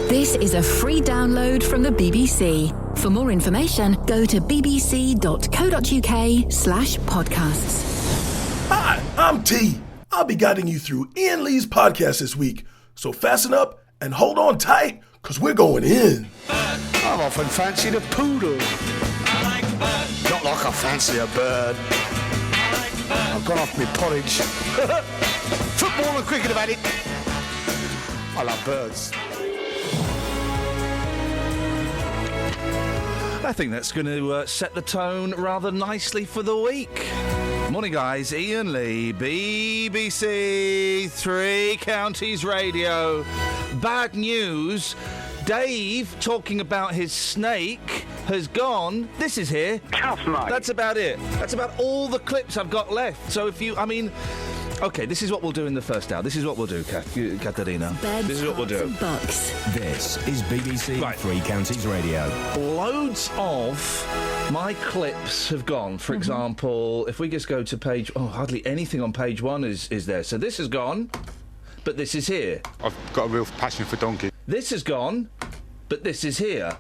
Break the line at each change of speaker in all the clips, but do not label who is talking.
This is a free download from the BBC. For more information, go to bbc.co.uk/podcasts.
Hi, I'm T. I'll be guiding you through Ian Lee's podcast this week. So fasten up and hold on tight, because we're going in.
I've often fancied a poodle. Not like I fancy a bird. I've gone off my porridge. Football and cricket have had it. I love birds.
I think that's going to set the tone rather nicely for the week. Morning, guys. Ian Lee, BBC Three Counties Radio. Bad news. Dave, talking about his snake, has gone. This is here.
Tough, mate.
That's about it. That's about all the clips I've got left. So if you, OK, this is what we'll do in the first hour. This is what we'll do, Katerina. This is what we'll do.
Bucks.
This is BBC Three Counties Radio.
Loads of my clips have gone. For example, if we just go to page... Oh, hardly anything on page one is there. So this has gone, but this is here.
I've got a real passion for donkeys.
This has gone, but this is here.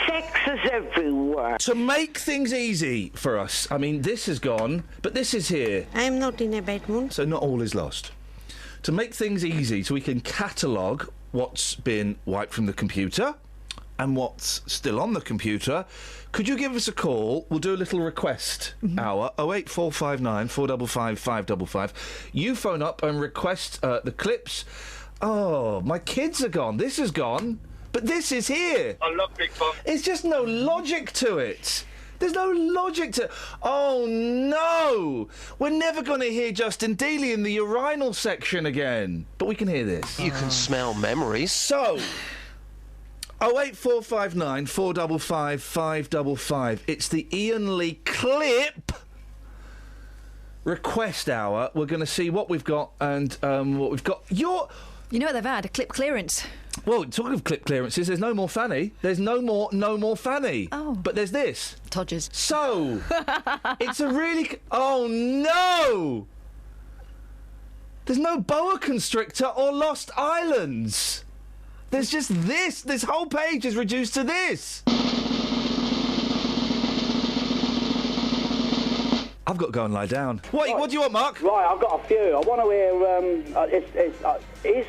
Sex is everywhere.
To make things easy for us, this has gone, but this is here.
I'm not in a bad mood.
So not all is lost. To make things easy, so we can catalogue what's been wiped from the computer and what's still on the computer, could you give us a call? We'll do a little request hour, 08459 455 555. You phone up and request the clips. Oh, my kids are gone. This is gone, but this is here.
I love Big Bob.
It's just no logic to it. There's no logic to... Oh, no! We're never going to hear Justin Dealey in the urinal section again. But we can hear this.
You can smell memories.
So, 08459 455 555. It's the Ian Lee clip request hour. We're going to see what we've got and what we've got.
You know what they've had? A clip clearance.
Well, talking of clip clearances, there's no more Fanny. There's no more Fanny.
Oh.
But there's this.
Todgers.
So, it's a really... Oh, no! There's no boa constrictor or Lost Islands. There's just this. This whole page is reduced to this. I've got to go and lie down. What do you want, Mark?
Right, I've got a few. I want to hear, is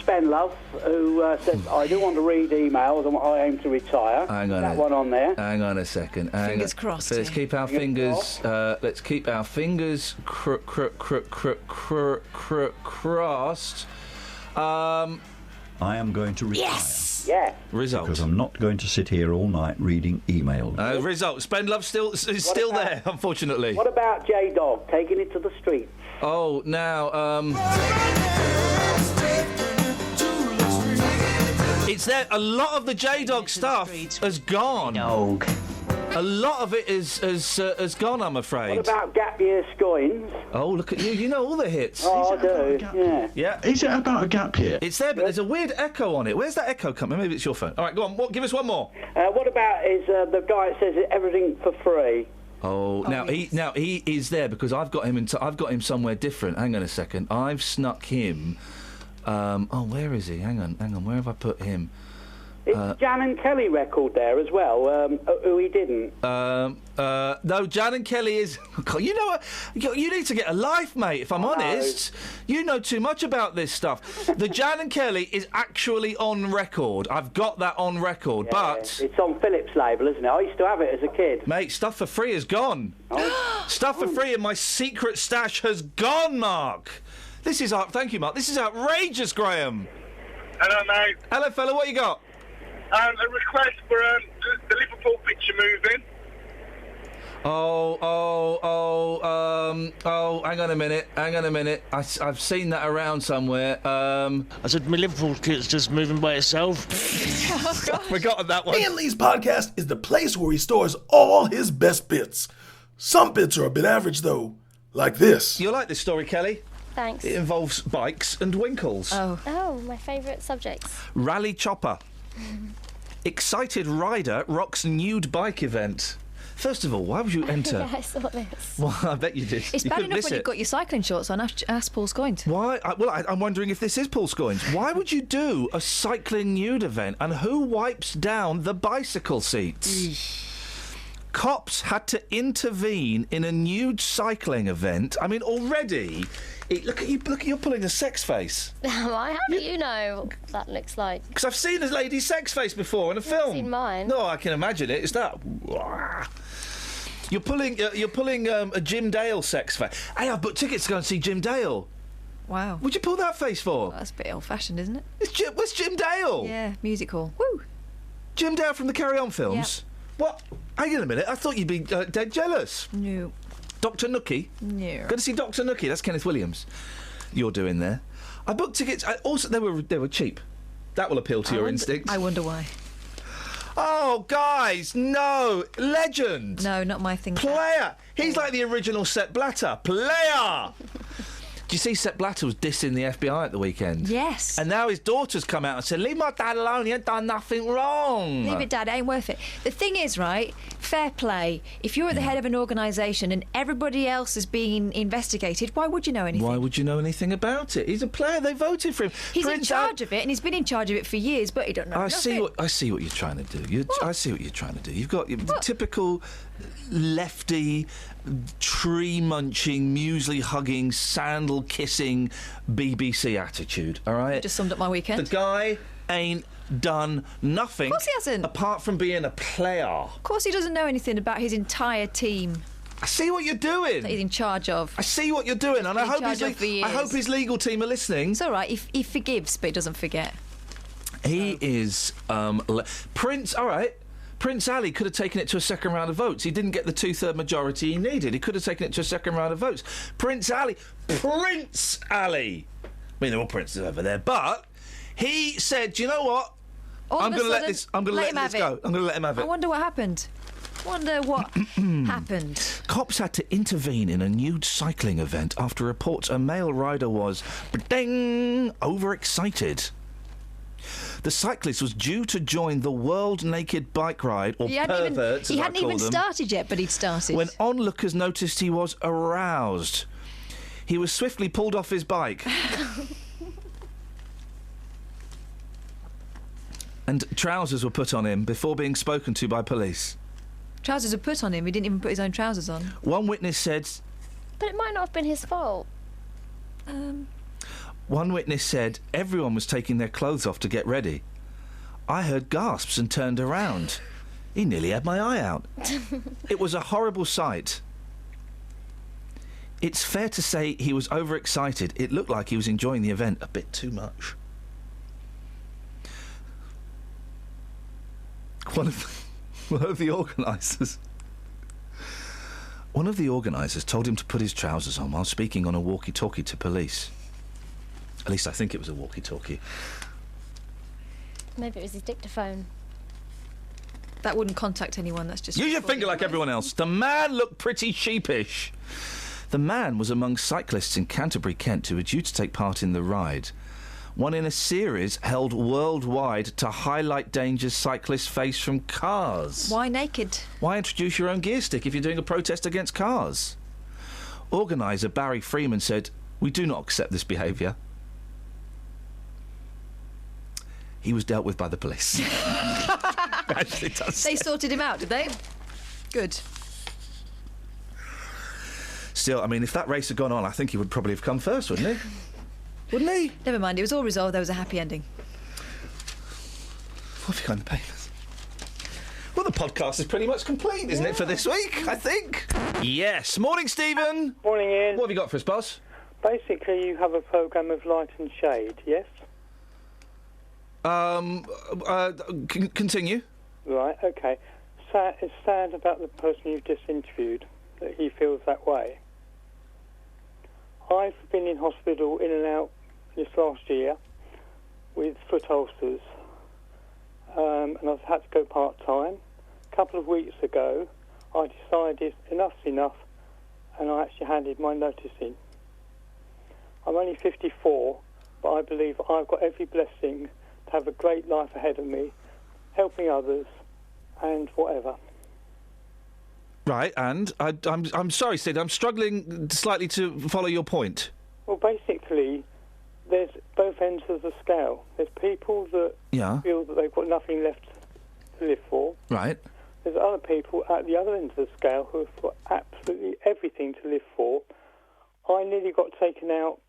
Spenlove, who says, I do want to read emails and I aim to retire.
Hang on.
That one on there.
Hang on a second.
Fingers crossed.
So let's keep our fingers. Let's keep our fingers crossed.
I am going to retire.
Yes!
Yeah.
Result.
Because I'm not going to sit here all night reading emails.
Result. Spenlove is still there, unfortunately.
What about J-Dog taking it to the streets?
Oh, now, it's there. A lot of the J-Dog stuff has gone.
Dog.
A lot of it has gone, I'm afraid.
What about Gap Year Scoins?
Oh, look at you. You know all the hits.
Oh, I do, yeah.
Yeah.
Is it about a gap year?
It's there, but there's a weird echo on it. Where's that echo coming? Maybe it's your phone. All right, go on. Give us one more.
What about the guy that says everything for free?
Now he is there because I've got him somewhere different. Hang on a second. I've snuck him. Where is he? Hang on. Where have I put him?
Is Jan and Kelly record there as well? Who he didn't?
No, Jan and Kelly is... You know what? You need to get a life, mate, if I'm honest. You know too much about this stuff. The Jan and Kelly is actually on record. I've got that on record, but...
It's on Philip's label, isn't it? I used to have it as a kid.
Mate, Stuff for Free is gone. Stuff for Free in my secret stash has gone, Mark. This is... Thank you, Mark. This is outrageous, Graham.
Hello, mate.
Hello, fella. What you got?
A request for the Liverpool picture moving.
Hang on a minute. I've seen that around somewhere.
I said my Liverpool kit's just moving by itself.
I've forgotten that one.
Ian Lee's podcast is the place where he stores all his best bits. Some bits are a bit average, though. Like this.
You'll like this story, Kelly.
Thanks.
It involves bikes and winkles.
Oh, my favourite subjects.
Rally chopper. Excited rider rocks nude bike event. First of all, why would you enter?
Yeah, I saw this.
Well, I bet you did.
It's
You
bad
couldn't
enough
miss
when
it.
you've got your cycling shorts on. Ask Paul Scoyne.
Why? I'm wondering if this is Paul Scoyne's. Why would you do a cycling nude event, and who wipes down the bicycle seats? Cops had to intervene in a nude cycling event. I mean, already, look at you! You're pulling a sex face.
Why? How do you know what that looks like?
Because I've seen a lady's sex face before in a film.
Seen mine.
No, I can imagine it. It's that. You're pulling a Jim Dale sex face. Hey, I've booked tickets to go and see Jim Dale.
Wow.
What'd you pull that face for?
Well, that's a bit old-fashioned, isn't it?
Where's Jim Dale?
Yeah, music hall. Woo!
Jim Dale from the Carry On films? What? Hang on a minute. I thought you'd be dead jealous.
No.
Dr. Nookie?
No.
Going to see Dr. Nookie. That's Kenneth Williams. You're doing there. I booked tickets. Also, they were cheap. That will appeal to your instinct.
I wonder why.
Oh, guys, no. Legend.
No, not my thing.
Player. He's like the original Sepp Blatter. Player. Do you see Sepp Blatter was dissing the FBI at the weekend?
Yes.
And now his daughter's come out and said, leave my dad alone, he ain't done nothing wrong.
Leave it, Dad, it ain't worth it. The thing is, right, fair play. If you're at the head of an organisation and everybody else is being investigated, why would you know anything?
Why would you know anything about it? He's a player, they voted for him.
He's in charge of it, and he's been in charge of it for years, but he don't know nothing.
I see what you're trying to do. I see what you're trying to do. You've got your typical lefty, tree-munching, muesli-hugging, sandal-kissing BBC attitude, all right?
Just summed up my weekend.
The guy ain't done nothing.
Of course he hasn't.
Apart from being a player.
Of course he doesn't know anything about his entire team
I see what you're doing.
that he's in charge of.
I see what you're doing, and I hope his legal team are listening.
It's all right. He forgives, but he doesn't forget.
He is Prince. All right. Prince Ali could have taken it to a second round of votes. He didn't get the 2/3 majority he needed. He could have taken it to a second round of votes. Prince Ali. I mean, they're all princes over there, but he said, "Do you know what? I'm going to let this. I'm going to let this go. I'm going to let him have it."
I wonder what happened. Wonder what happened.
Cops had to intervene in a nude cycling event after reports a male rider was overexcited. The cyclist was due to join the World Naked Bike Ride, or perverts,
he hadn't even started yet, but he'd started.
When onlookers noticed he was aroused, he was swiftly pulled off his bike. And trousers were put on him before being spoken to by police.
Trousers were put on him. He didn't even put his own trousers on.
One witness said...
But it might not have been his fault.
One witness said everyone was taking their clothes off to get ready. I heard gasps and turned around. He nearly had my eye out. It was a horrible sight. It's fair to say he was overexcited. It looked like he was enjoying the event a bit too much. One of the organisers told him to put his trousers on while speaking on a walkie-talkie to police. At least I think it was a walkie-talkie.
Maybe it was his dictaphone.
That wouldn't contact anyone, that's just...
Use your finger like everyone else. The man looked pretty sheepish. The man was among cyclists in Canterbury, Kent, who were due to take part in the ride. One in a series held worldwide to highlight dangers cyclists face from cars.
Why naked?
Why introduce your own gear stick if you're doing a protest against cars? Organiser Barry Freeman said, "We do not accept this behaviour." He was dealt with by the police. Actually does.
They sorted him out, did they? Good.
Still, I mean, if that race had gone on, I think he would probably have come first, wouldn't he? Wouldn't he?
Never mind, it was all resolved. There was a happy ending.
What have you got in the papers? Well, the podcast is pretty much complete, isn't it, for this week, I think? Yes. Morning, Stephen.
Morning, Ian.
What have you got for us, boss?
Basically, you have a programme of light and shade, yes?
Continue.
Right, OK. It's sad about the person you've just interviewed, that he feels that way. I've been in hospital in and out this last year with foot ulcers, and I've had to go part-time. A couple of weeks ago, I decided enough's enough, and I actually handed my notice in. I'm only 54, but I believe I've got every blessing to have a great life ahead of me, helping others, and whatever.
Right, and I'm sorry, Sid, I'm struggling slightly to follow your point.
Well, basically, there's both ends of the scale. There's people that feel that they've got nothing left to live for.
Right.
There's other people at the other end of the scale who have got absolutely everything to live for. I nearly got taken out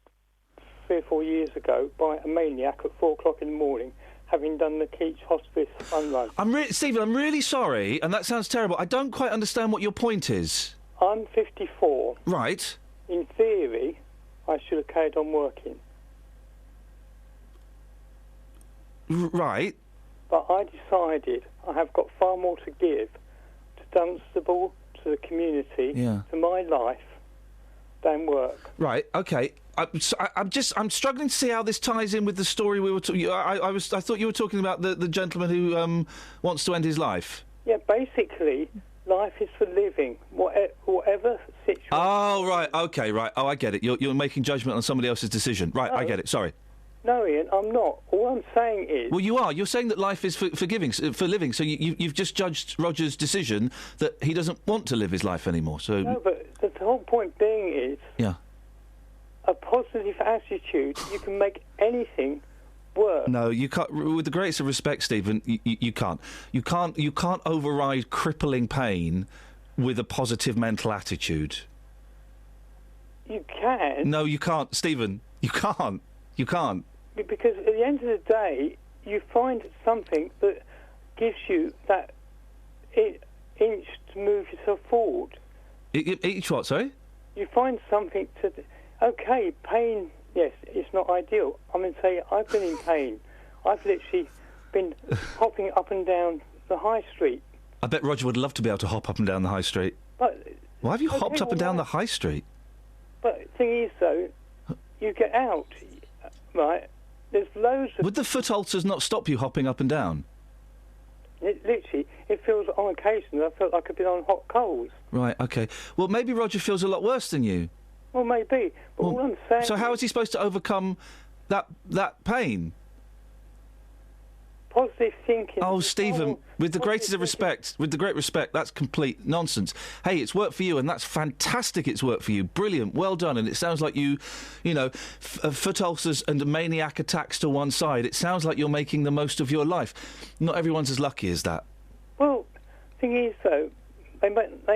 3 or 4 years ago by a maniac at 4 o'clock in the morning, having done the Keach Hospice fun run.
Stephen, I'm really sorry, and that sounds terrible. I don't quite understand what your point is.
I'm 54.
Right.
In theory, I should have carried on working.
Right.
But I decided I have got far more to give to Dunstable, to the community, to my life, than work.
Right. Okay. I'm struggling to see how this ties in with the story we were talking. I thought you were talking about the gentleman who wants to end his life.
Yeah. Basically, life is for living. Whatever situation.
Oh right. Okay. Right. Oh, I get it. You're making judgment on somebody else's decision. Right.
No.
I get it. Sorry.
No, Ian, I'm not. All I'm saying is...
Well, you are. You're saying that life is for living. So you've just judged Roger's decision that he doesn't want to live his life anymore. So
no, but the whole point being is...
Yeah.
A positive attitude, you can make anything work.
No, you can't. With the greatest of respect, Stephen, you can't. You can't override crippling pain with a positive mental attitude.
You can.
No, you can't, Stephen. You can't. You can't.
Because at the end of the day, you find something that gives you that inch to move yourself forward.
Each what, sorry?
You find something to... OK, pain, yes, it's not ideal. I mean, say, I've been in pain. I've literally been hopping up and down the high street.
I bet Roger would love to be able to hop up and down the high street.
But...
Why have you hopped up and down the high street?
But the thing is, though, you get out, right? There's loads of...
Would the foot ulcers not stop you hopping up and down?
Literally, it feels on occasion I felt like I've been on hot coals.
Right, OK. Well, maybe Roger feels a lot worse than you.
Well, maybe. But all I'm saying...
So how is he supposed to overcome that pain?
Positive thinking...
Oh, Stephen, with the greatest of respect, that's complete nonsense. Hey, it's worked for you, and that's fantastic it's worked for you. Brilliant, well done. And it sounds like you know, foot ulcers and maniac attacks to one side. It sounds like you're making the most of your life. Not everyone's as lucky as that.
Well, thing is, though, they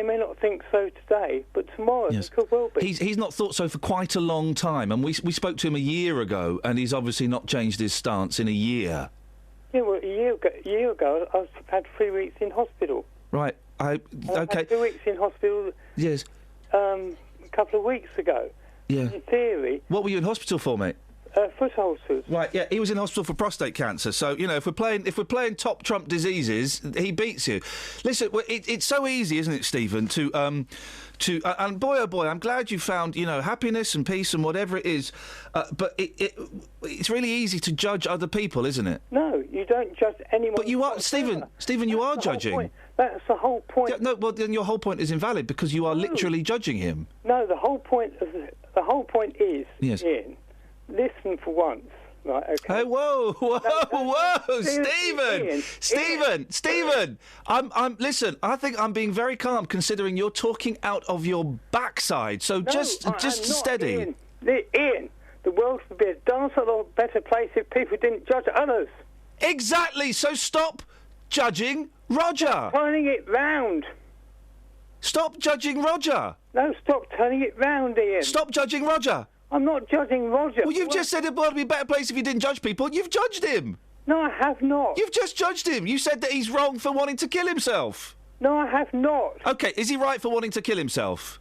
may not think so today, but tomorrow they could well be.
He's not thought so for quite a long time, and we spoke to him a year ago, and he's obviously not changed his stance in a year.
Yeah, well, a year ago, I had 3 weeks in hospital.
Right.
I had 2 weeks in hospital.
Yes.
A couple of weeks ago.
Yeah.
In theory.
What were you in hospital for, mate?
Foot ulcers.
Right. Yeah. He was in hospital for prostate cancer. So if we're playing top trump diseases, he beats you. Listen, it's so easy, isn't it, Stephen? And boy, oh boy, I'm glad you found happiness and peace and whatever it is. But it's really easy to judge other people, isn't it?
No, you don't judge anyone.
But you are, Stephen. Stephen, you are judging.
That's the whole point.
Yeah, no, well then your whole point is invalid because you are literally judging him.
No, the whole point is,
yes.
Ian, listen for once. Right, okay.
Hey, whoa, Stephen! Listen. I think I'm being very calm, considering you're talking out of your backside. So just steady.
Ian, the world would be a darn lot better place if people didn't judge others.
Exactly. So stop judging Roger.
Stop turning it round.
Stop judging Roger.
No, stop turning it round, Ian.
Stop judging Roger.
I'm not judging Roger.
Well, you've just said it would be a better place if you didn't judge people. You've judged him.
No, I have not.
You've just judged him. You said that he's wrong for wanting to kill himself.
No, I have not.
OK, is he right for wanting to kill himself?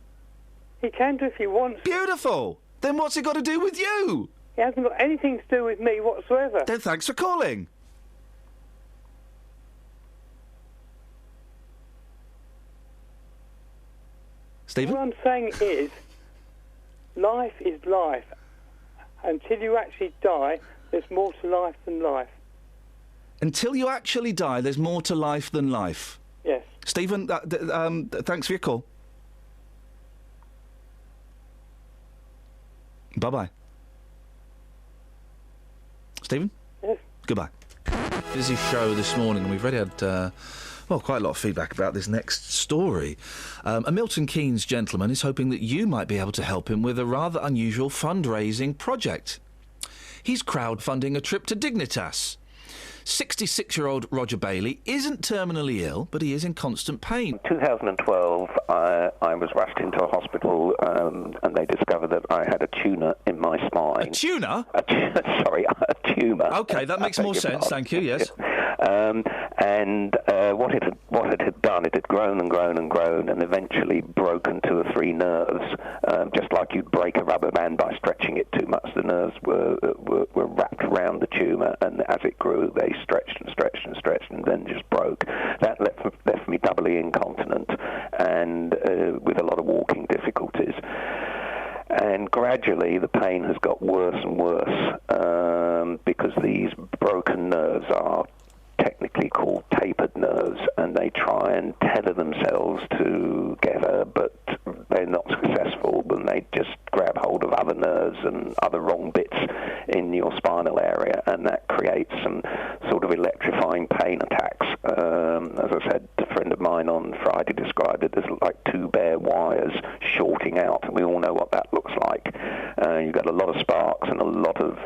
He can do if he wants.
Beautiful. Then what's it got to do with you?
He hasn't got anything to do with me whatsoever.
Then thanks for calling. Stephen?
What I'm saying is, life is life. Until you actually die, there's more to life than life.
Until you actually die, there's more to life than life.
Yes.
Stephen, thanks for your call. Bye-bye. Stephen?
Yes.
Goodbye. Busy show this morning, and we've already had Well, quite a lot of feedback about this next story. A Milton Keynes gentleman is hoping that you might be able to help him with a rather unusual fundraising project. He's crowdfunding a trip to Dignitas. 66-year-old Roger Bailey isn't terminally ill, but he is in constant pain.
In 2012, I was rushed into a hospital and they discovered that I had a tumour in my spine.
A tumour?
Sorry, a tumour.
OK, that makes more sense, thank you, yes.
And what it had done, it had grown and grown and grown and eventually broken 2 or 3 nerves, just like you'd break a rubber band by stretching it too much. The nerves were wrapped around the tumour, and as it grew, they stretched and stretched and stretched and then just broke. That left me doubly incontinent and with a lot of walking difficulties. And gradually the pain has got worse and worse because these broken nerves are technically called tapered nerves, and they try and tether themselves together, but they're not successful, and they just grab hold of other nerves and other wrong bits in your spinal area, and that creates some sort of electrifying pain attacks. As I said, a friend of mine on Friday described it as like 2 bare wires shorting out, and we all know what that looks like. You've got a lot of sparks and a lot of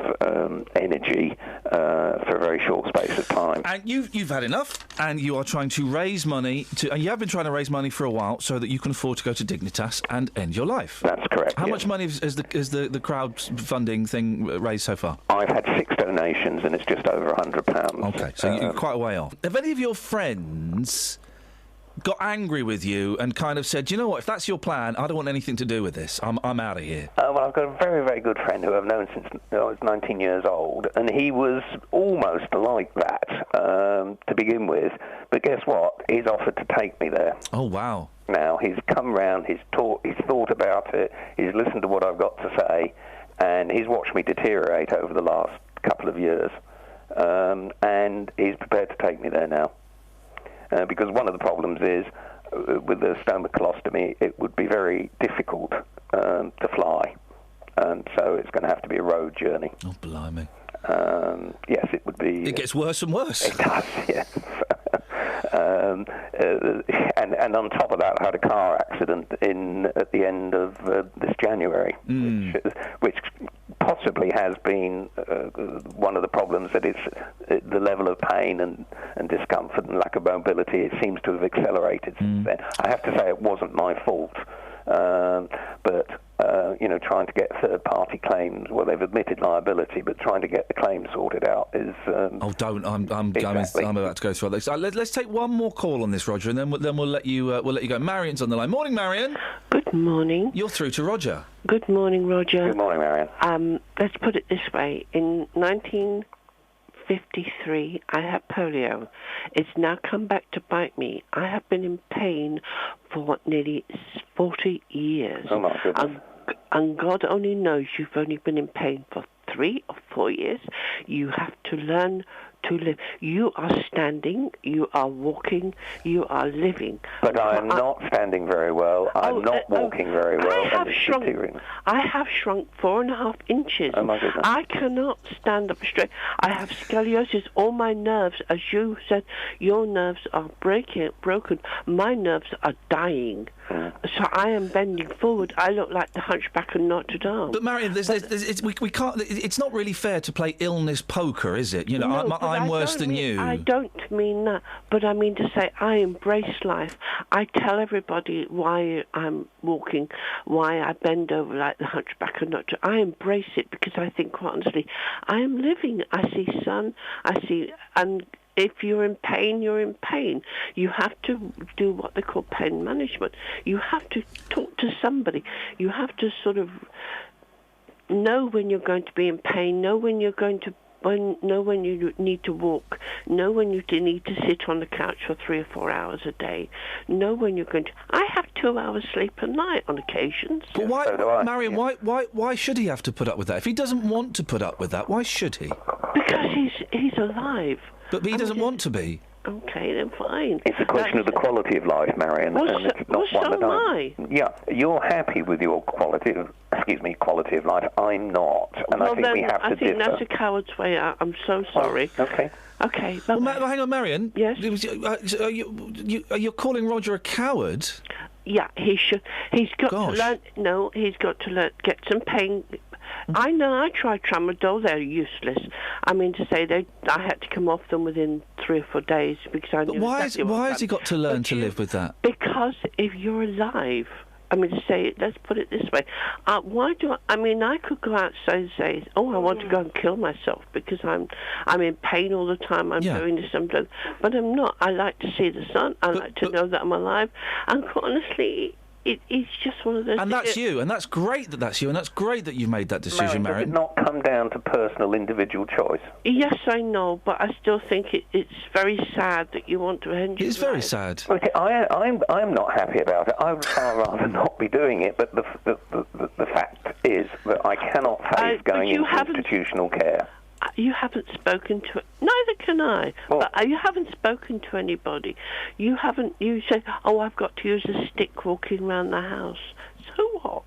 energy for a very short space of time.
And you've had enough, and you are trying to raise money, and you have been trying to raise money for a while so that you can afford to go to Dignitas and end your life.
That's correct.
How much money has the crowdfunding thing raised so far?
I've had 6 donations, and it's just over £100.
OK, so you're quite a way off. Have any of your friends got angry with you and kind of said, you know what, if that's your plan, I don't want anything to do with this. I'm out of here.
Well, I've got a very, very good friend who I've known since I was 19 years old, and he was almost like that to begin with. But guess what? He's offered to take me there.
Oh, wow.
Now, he's come round, he's thought about it, he's listened to what I've got to say, and he's watched me deteriorate over the last couple of years, and he's prepared to take me there now. Because one of the problems is, with the stomach colostomy, it would be very difficult to fly. And so it's going to have to be a road journey.
Oh, blimey.
Yes, it would be...
It gets worse and worse.
It does, yes. And on top of that, I had a car accident at the end of this January, which possibly has been one of the problems, that it's the level of pain and discomfort and lack of mobility. It seems to have accelerated since then. I have to say it wasn't my fault, but trying to get third-party claims, well, they've admitted liability, but trying to get the claim sorted out is...
oh, don't! I'm
exactly.
I'm about to go through all this. Let's take one more call on this, Roger, and then we'll let you go. Marion's on the line. Morning, Marion.
Good morning.
You're through to Roger.
Good morning, Roger.
Good morning, Marion.
Let's put it this way: in 1953, I had polio. It's now come back to bite me. I have been in pain for nearly 40 years.
Oh, my goodness.
And God only knows you've only been in pain for 3 or 4 years. You have to learn to live. You are standing, you are walking, you are living.
But I am not standing very well. I'm not walking very well.
I have shrunk 4.5 inches.
Oh, my goodness.
I cannot stand up straight. I have scoliosis. All my nerves, as you said, your nerves are broken. My nerves are dying. So I am bending forward. I look like the Hunchback of Notre Dame.
But Marion, we can't. It's not really fair to play illness poker, is it? You know, I'm worse than you.
I don't mean that, but I mean to say I embrace life. I tell everybody why I'm walking, why I bend over like the Hunchback of Notre Dame. I embrace it because I think, quite honestly, I am living. I see sun. And if you're in pain, you're in pain. You have to do what they call pain management. You have to talk to somebody. You have to sort of know when you're going to be in pain, know when you're going to know when you need to walk, know when you need to sit on the couch for 3 or 4 hours a day, know when you're going to... I have 2 hours sleep a night on occasions.
But why, Marion, why should he have to put up with that? If he doesn't want to put up with that, why should he?
Because he's alive.
But he doesn't want to be.
Okay, then fine.
It's a question of the quality of life, Marion, and it's not one that I... Yeah, you're happy with your quality of life. I'm not, and I think we have to differ.
I think that's a coward's way out. I'm so sorry.
Oh, okay.
Okay.
Well, hang on, Marion.
Yes.
Are you calling Roger a coward?
Yeah, he should. He's got to learn. No, he's got to learn. Get some pain. I know. I tried tramadol. They're useless. I mean to say, I had to come off them within 3 or 4 days because I knew.
Why has he got to learn to live with that?
Because if you're alive. I mean, to say, let's put it this way. Why do I mean, I could go outside and say, I want to go and kill myself because I'm in pain all the time. I'm doing this, I'm doing... But I'm not. I like to see the sun. I like to know that I'm alive. And quite honestly, it's just one of those...
And that's you, and that's great that's you, and that's great that you've made that decision, Marion.
Does it not come down to personal individual choice?
Yes, I know, but I still think it's very sad that you want to end your life.
It's very sad.
Okay, I'm not happy about it. I would far rather not be doing it, but the fact is that I cannot face going into institutional care.
You haven't spoken to... Neither can I. But you haven't spoken to anybody. You haven't... You said, I've got to use a stick walking around the house. So what?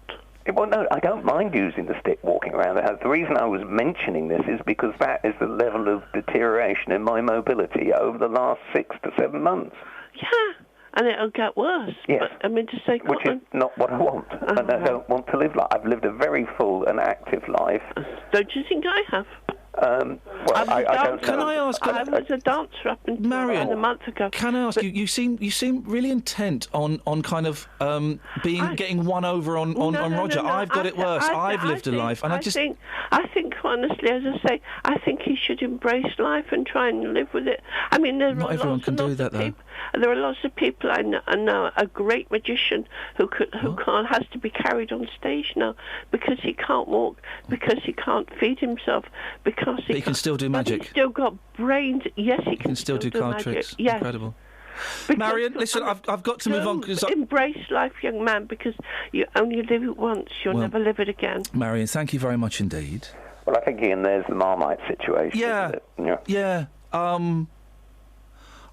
Well, no, I don't mind using the stick walking around the house. The reason I was mentioning this is because that is the level of deterioration in my mobility over the last 6 to 7 months.
Yeah. And it'll get worse.
Yes.
But, I mean, to say...
Which is not what I want. And I don't want to live like... I've lived a very full and active life.
Don't you think I have?
I don't know.
Can I ask?
I was a dancer up until
Marion,
a month ago.
Can I ask you? You seem really intent on kind of getting one over on Roger.
No,
I've got it worse. I've lived a life, and I think honestly, as I say, I think he should embrace life and try and live with it. I mean, not everyone can do that, though.
There are lots of people I know. A great magician who has to be carried on stage now because he can't walk, because he can't feed himself, because
he can still do magic.
He's still got brains. Yes, he
can still do card tricks.
Yes.
Incredible. Marion, listen, I've got to move on because
embrace life, young man, because you only live it once. You'll never live it again.
Marion, thank you very much indeed.
Well, I think, Iain, there's the Marmite situation.
Yeah.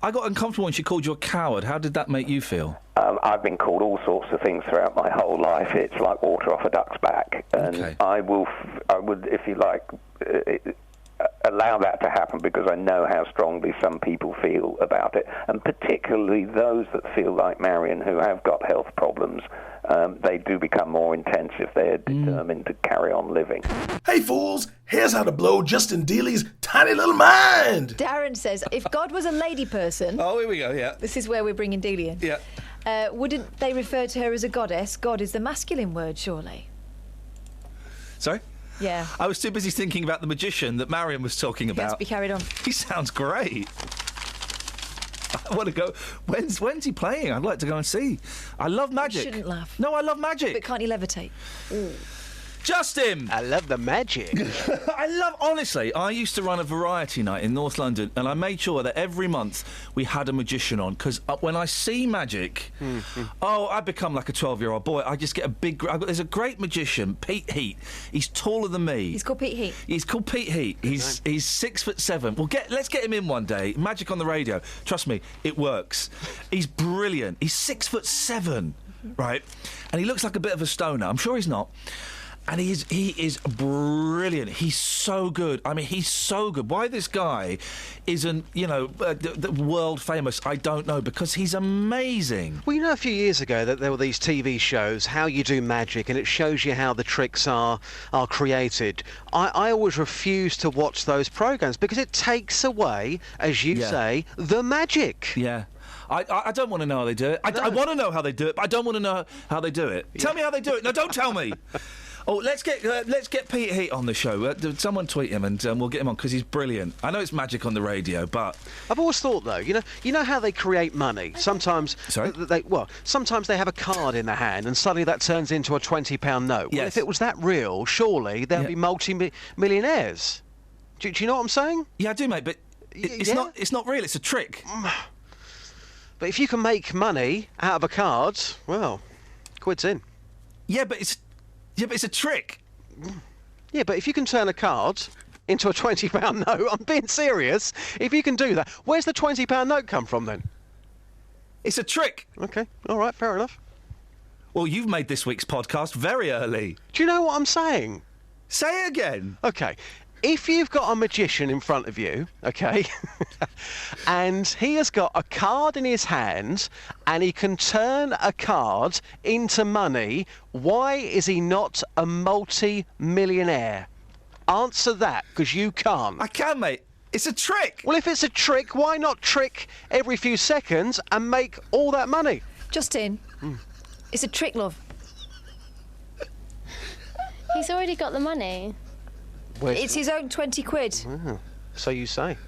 I got uncomfortable when she called you a coward. How did that make you feel?
I've been called all sorts of things throughout my whole life. It's like water off a duck's back. And I would, if you like, allow that to happen because I know how strongly some people feel about it. And particularly those that feel like Marion, who have got health problems, they do become more intense if they're determined to carry on living.
Hey, fools! Here's how to blow Justin Dealey's tiny little mind!
Darren says, if God was a lady person...
Oh, here we go, yeah.
This is where we're bringing Dealey in.
Yeah.
Wouldn't they refer to her as a goddess? God is the masculine word, surely.
Sorry?
Yeah.
I was too busy thinking about the magician that Marion was talking about.
He has to be carried on.
He sounds great. I want to go. When's he playing? I'd like to go and see. I love magic.
You shouldn't laugh.
No, I love magic.
But can't he levitate? Ooh.
Justin!
I love the magic.
Honestly, I used to run a variety night in North London, and I made sure that every month we had a magician on, because when I see magic, I become like a 12-year-old boy. I just get a big... There's a great magician, Pete Heat. He's taller than me.
He's called Pete Heat?
He's called Pete Heat. He's 6'7". Well, let's get him in one day. Magic on the radio. Trust me, it works. He's brilliant. He's 6'7", right? And he looks like a bit of a stoner. I'm sure he's not. And he is brilliant. He's so good. I mean, he's so good. Why this guy isn't, the world famous, I don't know, because he's amazing.
Well, a few years ago that there were these TV shows, How You Do Magic, and it shows you how the tricks are created. I always refuse to watch those programmes because it takes away, as you say, the magic.
Yeah. I don't want to know how they do it. I want to know how they do it, but I don't want to know how they do it. Yeah. Tell me how they do it. No, don't tell me. Oh, let's get Pete Heat on the show. Someone tweet him and we'll get him on because he's brilliant. I know it's magic on the radio, but
I've always thought though, you know how they create money. Sometimes sometimes they have a card in their hand and suddenly that turns into a £20 note.
Yes.
Well, if it was that real, surely there'd be multi-millionaires. Do you know what I'm saying?
Yeah, I do, mate. But it's not real. It's a trick.
But if you can make money out of a card, well, quid's in.
Yeah, but it's a trick.
Yeah, but if you can turn a card into a £20 note, I'm being serious. If you can do that, where's the £20 note come from then?
It's a trick.
Okay, all right, fair enough.
Well, you've made this week's podcast very early.
Do you know what I'm saying?
Say it again.
Okay. If you've got a magician in front of you, okay, and he has got a card in his hand and he can turn a card into money, why is he not a multi-millionaire? Answer that, because you can't.
I can, mate. It's a trick.
Well, if it's a trick, why not trick every few seconds and make all that money?
Justin, it's a trick, love.
He's already got the money.
It's his own 20 quid.
Oh, so you say.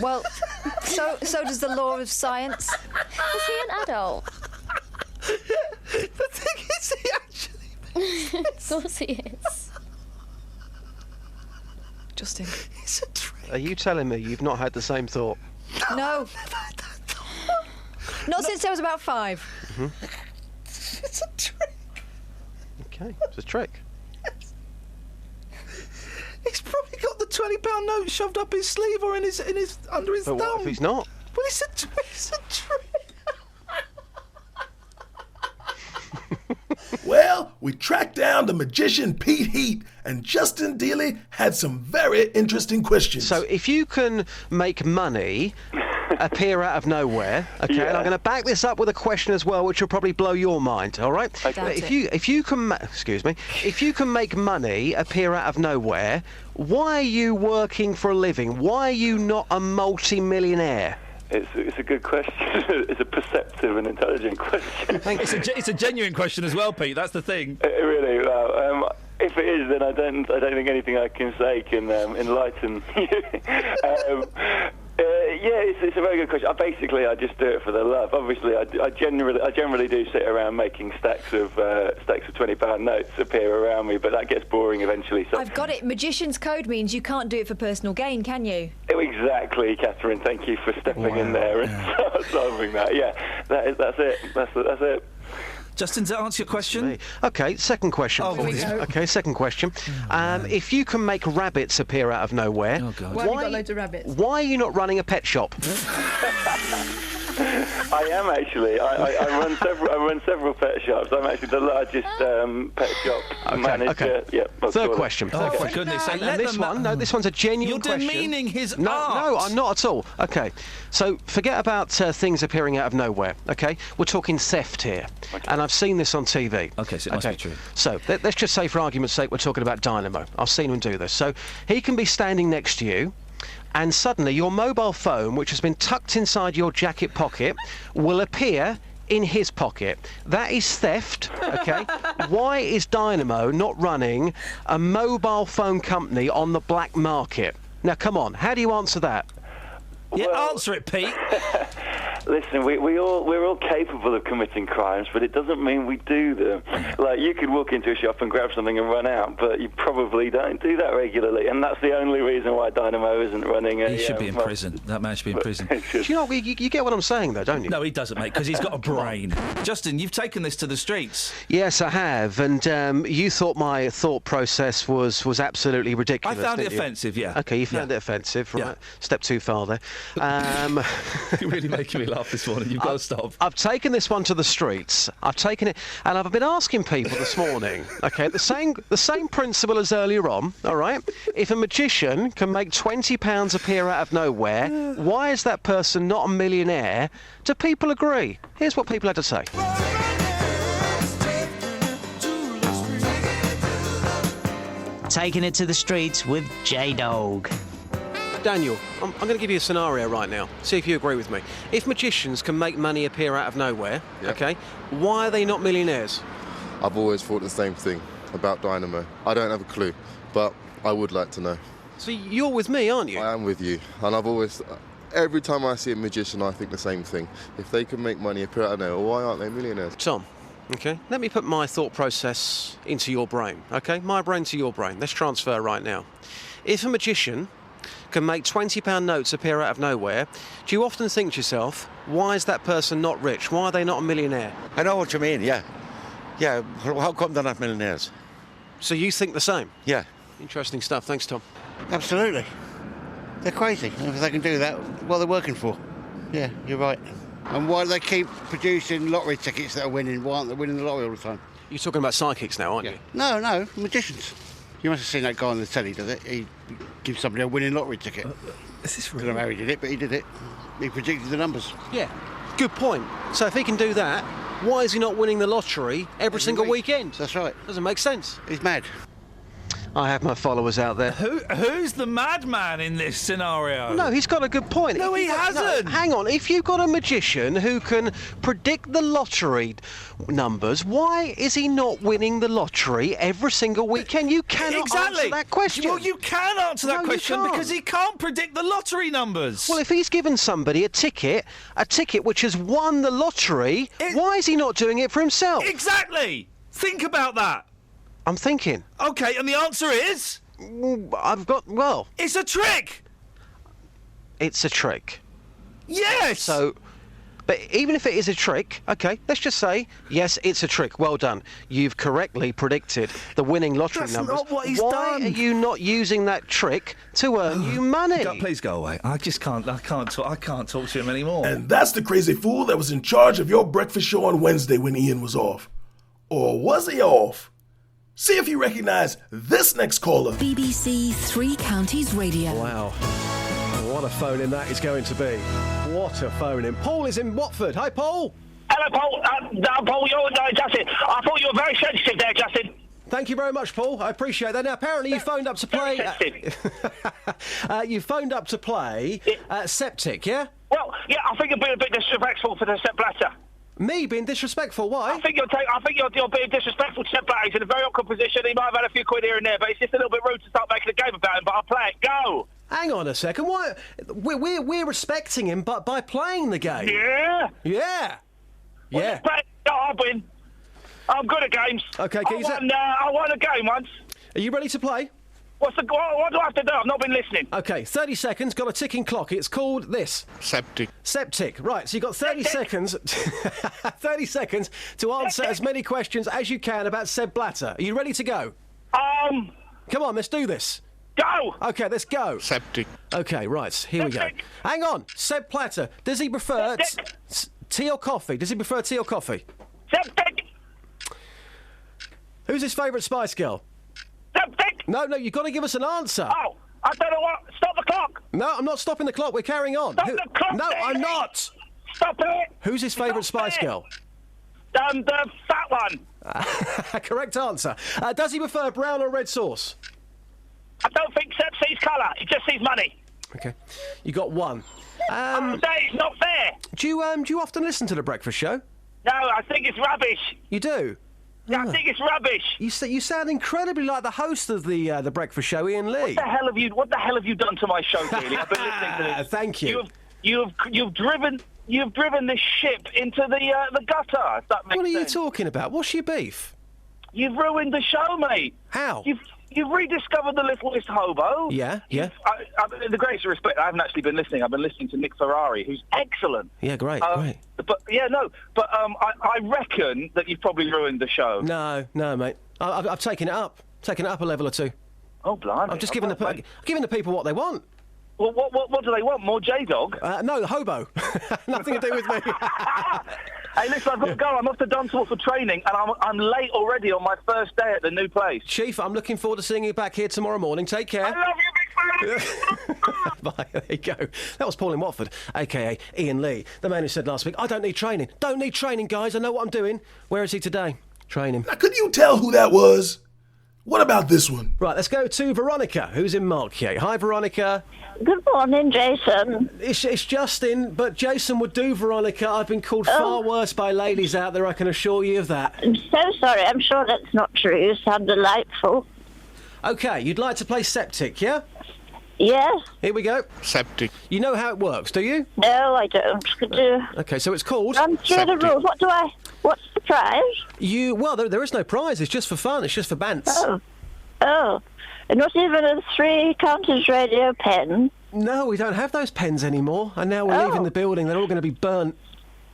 Well, so does the law of science.
Is he an adult?
The thing is, he actually...
Of course he is.
Justin.
It's a trick.
Are you telling me you've not had the same thought?
No. Not since I was about 5.
Mm-hmm.
It's a trick.
Okay, it's a trick.
He's probably got the £20 note shoved up his sleeve or in his under his
But
thumb.
what if he's not?
Well, it's a trick.
Well, we tracked down the magician Pete Heat, and Justin Dealey had some very interesting questions.
So if you can make money appear out of nowhere, okay, and I'm going to back this up with a question as well, which will probably blow your mind, all right?
Okay.
If you can if you can make money appear out of nowhere, why are you working for a living? Why are you not a multi-millionaire?
It's a good question. It's a perceptive and intelligent question.
It's a genuine question as well, Pete. That's the thing.
Really, well, if it is, then I don't think anything I can say can enlighten you. It's a very good question. I just do it for the love. Obviously, I generally do sit around making stacks of £20 notes appear around me, but that gets boring eventually. So
I've got it. Magician's code means you can't do it for personal gain, can you?
Exactly, Catherine. Thank you for stepping in there and solving that. Yeah, that's it. That's it.
Justin, does that answer your question?
Okay, second question.
Oh,
please. Okay, second question. If you can make rabbits appear out of nowhere,
Why have you got loads of rabbits?
why are you not running a pet shop?
I am actually. I run several pet shops. I'm actually the largest pet shop manager.
Okay.
Yeah,
Third question.
Oh, for goodness sake.
And this one's a genuine
You're
question.
demeaning his
No,
art.
I'm not at all. Okay, so forget about things appearing out of nowhere, okay? We're talking theft here, and I've seen this on TV.
Okay, so it must be true.
So let's just say, for argument's sake, we're talking about Dynamo. I've seen him do this. So he can be standing next to you, and suddenly your mobile phone, which has been tucked inside your jacket pocket, will appear in his pocket. That is theft, okay? Why is Dynamo not running a mobile phone company on the black market? Now, come on, how do you answer that?
Yeah, answer it, Pete.
Listen, we're all capable of committing crimes, but it doesn't mean we do them. Like, you could walk into a shop and grab something and run out, but you probably don't do that regularly, and that's the only reason why Dynamo isn't running a...
He should be in prison. That man should be in prison.
Do you know, you get what I'm saying, though, don't you?
No, he doesn't, mate, because he's got a brain. Justin, you've taken this to the streets.
Yes, I have, and you thought my thought process was absolutely ridiculous.
I found it
didn't you?
offensive, yeah.
Okay, you found it offensive, right?
Yeah.
Step too far there.
You're really making me laugh this morning. You've got to stop.
I've taken this one to the streets. I've taken it, and I've been asking people this morning. Okay, the same principle as earlier on. All right. If a magician can make £20 appear out of nowhere, why is that person not a millionaire? Do people agree? Here's what people had to say.
Taking it to the streets with J-Dog.
Daniel, I'm going to give you a scenario right now. See if you agree with me. If magicians can make money appear out of nowhere, okay, why are they not millionaires?
I've always thought the same thing about Dynamo. I don't have a clue, but I would like to know.
So you're with me, aren't you?
I am with you, and I've always... Every time I see a magician, I think the same thing. If they can make money appear out of nowhere, why aren't they millionaires?
Tom, okay, let me put my thought process into your brain, okay? My brain to your brain. Let's transfer right now. If a magician can make £20 notes appear out of nowhere, do you often think to yourself, why is that person not rich? Why are they not a millionaire?
I know what you mean, yeah. Yeah, how come they're not millionaires?
So you think the same?
Yeah.
Interesting stuff. Thanks, Tom.
Absolutely. They're crazy. If they can do that, what are they working for? Yeah, you're right. And why do they keep producing lottery tickets that are winning? Why aren't they winning the lottery all the time?
You're talking about psychics now, aren't you?
No, magicians. You must have seen that guy on the telly, does it? He gives somebody a winning lottery ticket.
Is this
I don't know how he did it, but he did it. He predicted the numbers.
Yeah, good point. So if he can do that, why is he not winning the lottery every single weekend?
That's right.
Doesn't make sense.
He's mad.
I have my followers out there.
Who's the madman in this scenario?
No, he's got a good point.
No, he hasn't.
No, hang on. If you've got a magician who can predict the lottery numbers, why is he not winning the lottery every single weekend? You cannot answer that question.
Well, you can answer that question because he can't predict the lottery numbers.
Well, if he's given somebody a ticket which has won the lottery, why is he not doing it for himself?
Exactly. Think about that.
I'm thinking.
Okay, and the answer is?
It's
a trick!
It's a trick.
Yes!
So, but even if it is a trick, okay, let's just say, yes, it's a trick. Well done. You've correctly predicted the winning lottery numbers.
That's not what he's
Why
done.
are you not using that trick to earn you money?
Please go away. I can't talk to him anymore.
And that's the crazy fool that was in charge of your breakfast show on Wednesday when Ian was off. Or was he off? See if you recognise this next caller.
BBC Three Counties Radio.
Wow. What a phone-in that is going to be. What a phone-in. Paul is in Watford. Hi, Paul.
Hello, Paul. Paul, Justin. I thought you were very sensitive there, Justin.
Thank you very much, Paul. I appreciate that. Now, apparently you phoned up to play... you phoned up to play Septic, yeah?
Well, yeah, I think you're being a bit disrespectful for the Sepp Blatter.
Me being disrespectful? Why?
I think you're being disrespectful to Sepp Blatter. He's in a very awkward position. He might have had a few quid here and there, but it's just a little bit rude to start making a game about him. But I'll play it. Go.
Hang on a second. Why? We're respecting him, but by playing the game.
Yeah.
Yeah.
Well,
yeah.
I'll win. I'm good at games.
Okay,
I won a game once.
Are you ready to play?
What do I have to do? I've not been listening.
Okay, 30 seconds, got a ticking clock. It's called this.
Septic.
Septic. Right, so you've got 30 seconds 30 seconds to answer as many questions as you can about Sepp Blatter. Are you ready to go?
Come
on, let's do this.
Go!
Okay, let's go.
Septic.
Okay, right, here we go. Hang on, Sepp Blatter. Does he prefer tea or coffee? Does he prefer tea or coffee?
Septic!
Who's his favourite Spice Girl?
Septic!
No, you've got to give us an answer.
Oh, I don't know what. Stop the clock!
No, I'm not stopping the clock. We're carrying on.
Stop the clock!
No, I'm not!
Stop it!
Who's his favourite Spice Girl?
The fat one.
Correct answer. Does he prefer brown or red sauce?
I don't think Sepp sees colour. He just sees money.
Okay. You got one.
It's not fair.
Do you often listen to The Breakfast Show?
No, I think it's rubbish.
You do?
Yeah, I think it's rubbish.
You sound incredibly like the host of the Breakfast Show, Iain Lee.
What the hell have you done to my show, really? I've been listening to this.
Thank you.
You've driven this ship into the gutter. If that makes
What are you
sense.
talking about? What's your beef?
You've ruined the show, mate.
How?
You've rediscovered the littlest hobo.
Yeah.
The greatest respect, I haven't actually been listening. I've been listening to Nick Ferrari, who's excellent.
Yeah, great.
I reckon that you've probably ruined the show.
No, mate. I've taken it up. Taken it up a level or two.
Oh, blimey.
I'm just giving the people what they want.
Well, what do they want? More J-Dog?
No, the hobo. Nothing to do with me.
Hey, listen, I've got to go. I'm off to Dunstable for training, and I'm late already on my first day at the new place.
Chief, I'm looking forward to seeing you back here tomorrow morning. Take care.
I love you, big fella.
Bye. There you go. That was Paul in Watford, a.k.a. Iain Lee, the man who said last week, I don't need training. Don't need training, guys. I know what I'm doing. Where is he today? Training.
Now, could you tell who that was? What about this one?
Right, let's go to Veronica, who's in Markyate. Hi, Veronica.
Good morning, Jason.
It's Justin, but Jason would do, Veronica. I've been called far worse by ladies out there, I can assure you of that.
I'm so sorry. I'm sure that's not true. You sound delightful.
OK, you'd like to play Septic, yeah?
Yes.
Here we go.
Septic.
You know how it works, do you?
No, I don't. Could you
OK, so it's called...
run through the rules? What's the prize?
Well, there is no prize. It's just for fun. It's just for bants.
Oh. And not even a Three Counties Radio pen?
No, we don't have those pens anymore. And now we're leaving the building. They're all going to be burnt.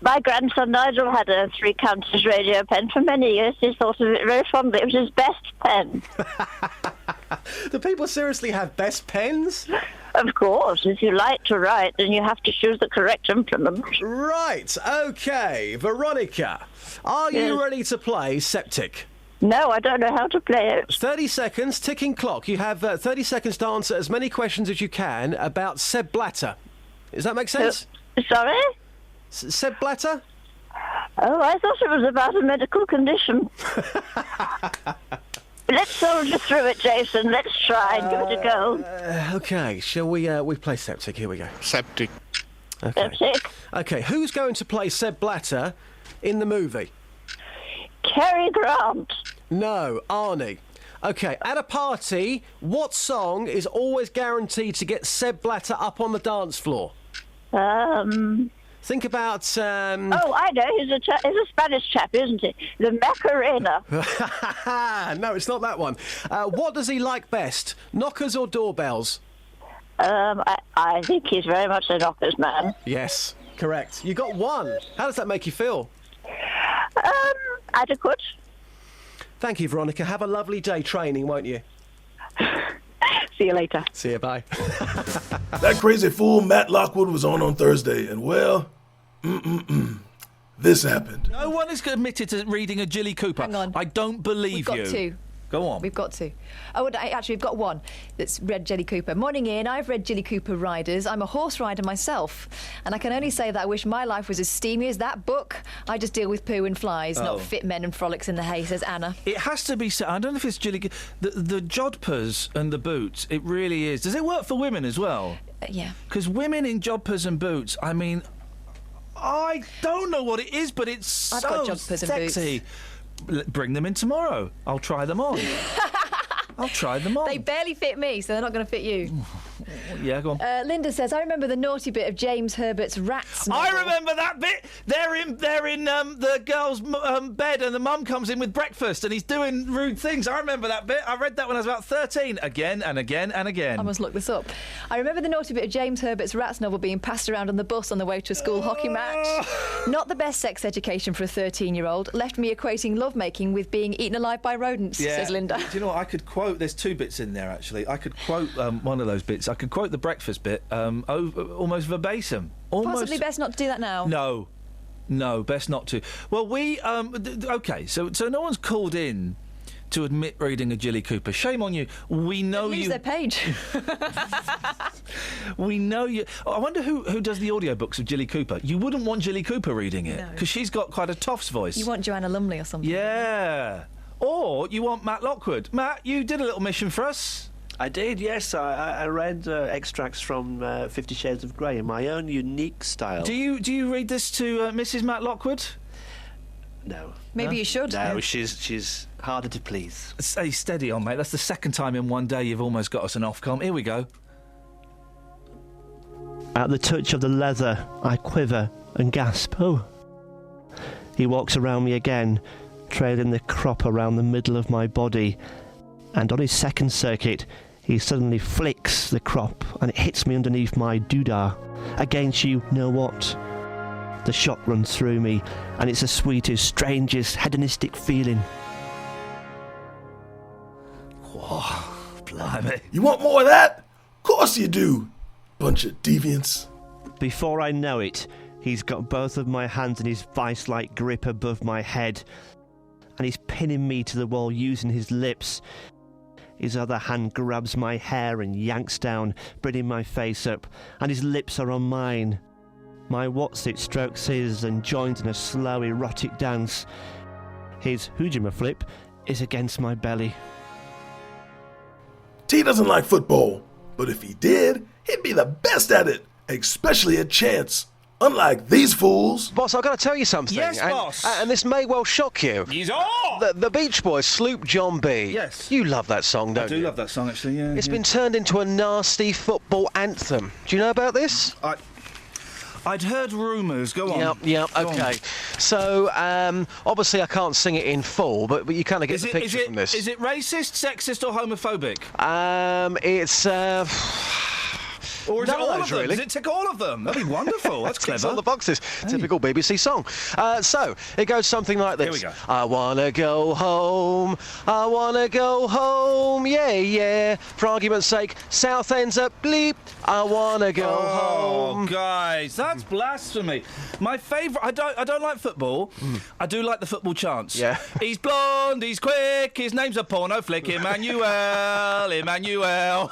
My grandson Nigel had a Three Counties radio pen for many years. He thought of it very fondly. It was his best pen.
Do people seriously have best pens?
Of course. If you like to write, then you have to choose the correct implement.
Right, OK. Veronica, are you
Yes.
ready to play Septic?
No, I don't know how to play it.
30 seconds, ticking clock. You have 30 seconds to answer as many questions as you can about Seb Blatter. Does that make sense?
Sorry?
Seb Blatter?
Oh, I thought it was about a medical condition. Let's soldier through it, Jason. Let's try and give it a go.
OK, shall we play Septic? Here we go.
Septic.
Okay.
Septic.
OK, who's going to play Seb Blatter in the movie?
Cary Grant.
No, Arnie. OK, at a party, what song is always guaranteed to get Seb Blatter up on the dance floor? Think about...
Oh, I know. He's a Spanish chap, isn't he? The Macarena.
No, it's not that one. What does he like best, knockers or doorbells?
I think he's very much a knockers man.
Yes, correct. You got one. How does that make you feel?
Adequate.
Thank you, Veronica. Have a lovely day training, won't you?
See you later.
See you, bye.
That crazy fool Matt Lockwood was on Thursday, and well, this happened.
No one has admitted to reading a Jilly Cooper.
Hang on.
I don't believe
We've got
you.
two.
Go on.
We've got two. Oh, actually, we've got one that's read Jilly Cooper. Morning, Ian. I've read Jilly Cooper Riders. I'm a horse rider myself, and I can only say that I wish my life was as steamy as that book. I just deal with poo and flies, not fit men and frolics in the hay, says Anna.
It has to be said. I don't know if it's Jilly. The jodhpurs and the boots. It really is. Does it work for women as well?
Yeah.
Because women in jodhpurs and boots. I mean, I don't know what it is, but it's
I've
so
got jodhpurs and boots.
sexy. Bring them in tomorrow. I'll try them on. I'll try them on.
They barely fit me, so they're not going to fit you.
Yeah, go on.
Linda says, I remember the naughty bit of James Herbert's Rats novel.
I remember that bit. They're in the girl's bed, and the mum comes in with breakfast, and he's doing rude things. I remember that bit. I read that when I was about 13, again and again and again.
I must look this up. I remember the naughty bit of James Herbert's Rats novel being passed around on the bus on the way to a school hockey match. Not the best sex education for a 13-year-old. Left me equating lovemaking with being eaten alive by rodents, says Linda.
Do you know what? I could quote. There's two bits in there actually. I could quote one of those bits. I could quote the breakfast bit almost verbatim.
Possibly best not to do that now.
No, best not to. Well, we okay. So no one's called in to admit reading a Jilly Cooper. Shame on you. We know
Lose
you.
their page.
We know you. Oh, I wonder who does the audiobooks of Jilly Cooper. You wouldn't want Jilly Cooper reading it because she's got quite a toff's voice.
You want Joanna Lumley or something.
Yeah. Or you want Matt Lockwood. Matt, you did a little mission for us.
I did, yes. I read extracts from 50 Shades of Grey in my own unique style.
Do you read this to Mrs. Matt Lockwood?
No.
Maybe you should.
No, she's harder to please.
Stay steady on, mate. That's the second time in one day you've almost got us an Ofcom. Here we go.
At the touch of the leather, I quiver and gasp. Oh. He walks around me again, trailing the crop around the middle of my body, and on his second circuit, he suddenly flicks the crop and it hits me underneath my doodah. Against you know what? The shot runs through me, and it's the sweetest, strangest, hedonistic feeling.
Whoa, blimey.
You want more of that? Of course you do, bunch of deviants.
Before I know it, he's got both of my hands in his vice-like grip above my head, and he's pinning me to the wall using his lips. His other hand grabs my hair and yanks down, bringing my face up, and his lips are on mine. My what's-it strokes his and joins in a slow, erotic dance. His hujima flip is against my belly.
T doesn't like football, but if he did, he'd be the best at it, especially at chance. Unlike these fools.
Boss, I've got to tell you something.
Yes, boss.
And this may well shock you.
He's on!
The Beach Boys, Sloop John B.
Yes.
You love that song, don't you?
I do love that song, actually, yeah.
It's been turned into a nasty football anthem. Do you know about this?
I'd heard rumours. Go on.
Yep, okay. So, obviously I can't sing it in full, but you kind of get the picture from this.
Is it racist, sexist or homophobic?
It's...
Or is it
None
all
of
of
those,
them?
really.
Does it tick all of them? That'd be wonderful. That's
Ticks
clever.
all the boxes. Typical BBC song. So, it goes something like this.
Here we go.
I wanna go home, I wanna go home, yeah, yeah. For argument's sake, Southend's a bleep, I wanna go home.
Guys, that's blasphemy. My favourite... I don't like football. I do like the football chants.
Yeah.
He's blonde, he's quick, his name's a porno flick, Emmanuel, Emmanuel.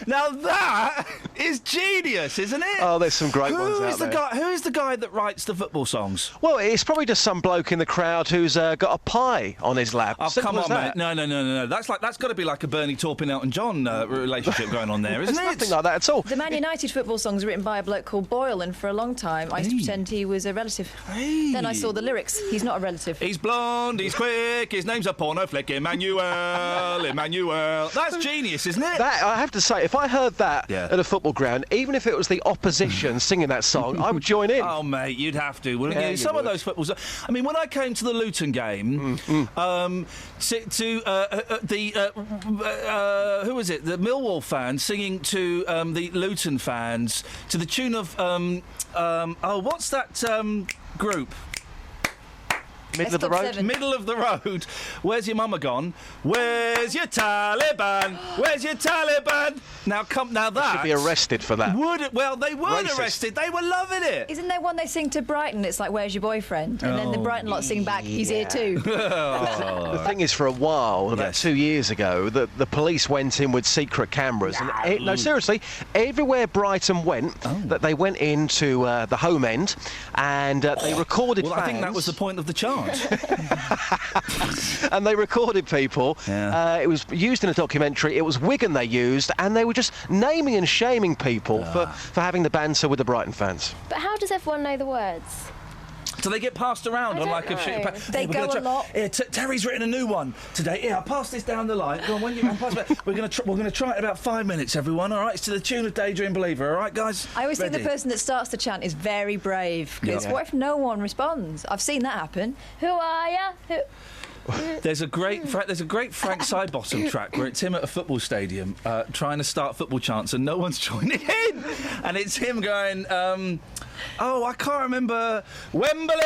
Now that is genius, isn't it?
Oh, there's some great ones out there.
Who is the guy that writes the football songs?
Well, it's probably just some bloke in the crowd who's got a pie on his lap.
Oh,
Simple
come
as
on,
that.
mate. No. That's got to be like a Bernie Taupin, Elton John relationship going on there, isn't
It's
it?
nothing like that at all.
The Man United football songs are written by a bloke called Boyle, and for a long time I used to pretend he was a relative. Then I saw the lyrics. He's not a relative.
He's blonde, he's quick, his name's a porno flick, Emmanuel, Emmanuel. That's genius, isn't it?
That, I have to say, if I heard that at a football ground, even if it was the opposition singing that song, I would join in.
Oh, mate, you'd have to, wouldn't
Yeah,
you?
you
Some
would.
of those football songs. I mean, when I came to the Luton game, who was it? The Millwall fans singing to the Luton fans to the tune of what's that group?
Middle of the road?
Middle of the road. Where's your mama gone? Where's your Taliban? Where's your Taliban? Now that
Should be arrested for that.
They weren't
Racist.
arrested. They were loving it.
Isn't there one they sing to Brighton? It's like, "Where's your boyfriend?" And then the Brighton lot sing back, "He's here too."
The thing is, for a while, about 2 years ago, the police went in with secret cameras. And no, seriously, everywhere Brighton went, that they went into the home end and they recorded
Well,
fans.
I think that was the point of the chant.
And they recorded people. It was used in a documentary. It was Wigan they used, and they were just naming and shaming people for having the banter with the Brighton fans.
But how does everyone know the words?
So they get passed around on like a shit.
They go a lot.
Here, Terry's written a new one today. Here, I'll pass this down the line. Go on, when you pass it back. We're going to try it in about 5 minutes, everyone. All right, it's to the tune of Daydream Believer. All right, guys.
I always think the
Ready?
person that starts the chant is very brave. Because
Yeah.
what if no one responds? I've seen that happen.
Who are ya?
There's a great Frank Sidebottom track where it's him at a football stadium trying to start football chants and no one's joining in, and it's him going, I can't remember. Wembley,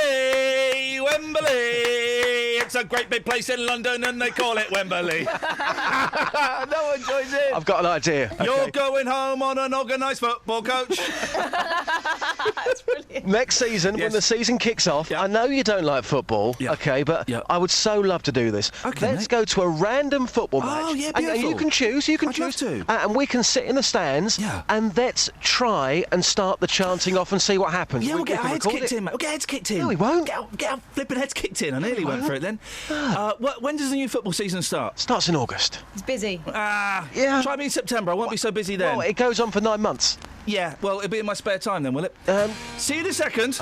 it's a great big place in London and they call it Wembley. No one joins in.
I've got an idea.
You're going home on an organised football coach.
That's brilliant.
Next season, when the season kicks off, I know you don't like football, okay, but I would so love to do this. Let's go to a random football match.
yeah,
And
beautiful.
you can choose,
I'd love to.
And we can sit in the stands and let's try and start the chanting off and see what happens.
Yeah, we'll get
can
our heads
record
kicked
it.
in, mate. We'll get heads kicked in.
No, we won't.
Get our flipping heads kicked in. I nearly went for it then. When does the new football season start?
Starts in August.
It's busy.
Yeah.
Try me in September. I won't be so busy then.
Well, it goes on for 9 months.
Yeah, well, it'll be in my spare time then, will it? See you in a second.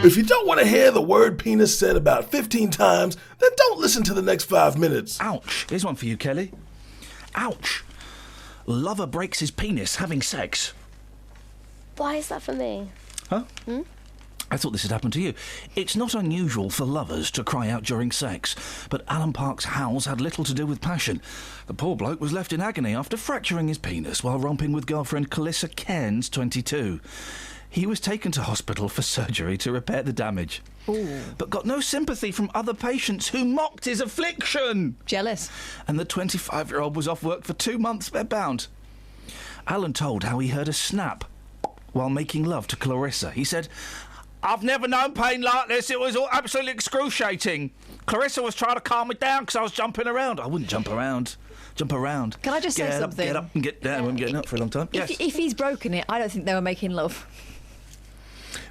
If you don't want to hear the word penis said about 15 times, then don't listen to the next 5 minutes.
Ouch. Here's one for you, Kelly. Ouch. Lover breaks his penis having sex.
Why is that for me?
Huh? I thought this had happened to you. It's not unusual for lovers to cry out during sex, but Alan Park's howls had little to do with passion. The poor bloke was left in agony after fracturing his penis while romping with girlfriend Calissa Cairns, 22. He was taken to hospital for surgery to repair the damage, but got no sympathy from other patients who mocked his affliction.
Jealous.
And the 25-year-old was off work for 2 months bedbound. Alan told how he heard a snap while making love to Clarissa. He said, "I've never known pain like this. It was all absolutely excruciating. Clarissa was trying to calm me down because I was jumping around." I wouldn't jump around. Jump around.
Can I just say
Get
something?
Up, get up and get down. I wasn't getting up for a long time. Yes.
If he's broken it, I don't think they were making love.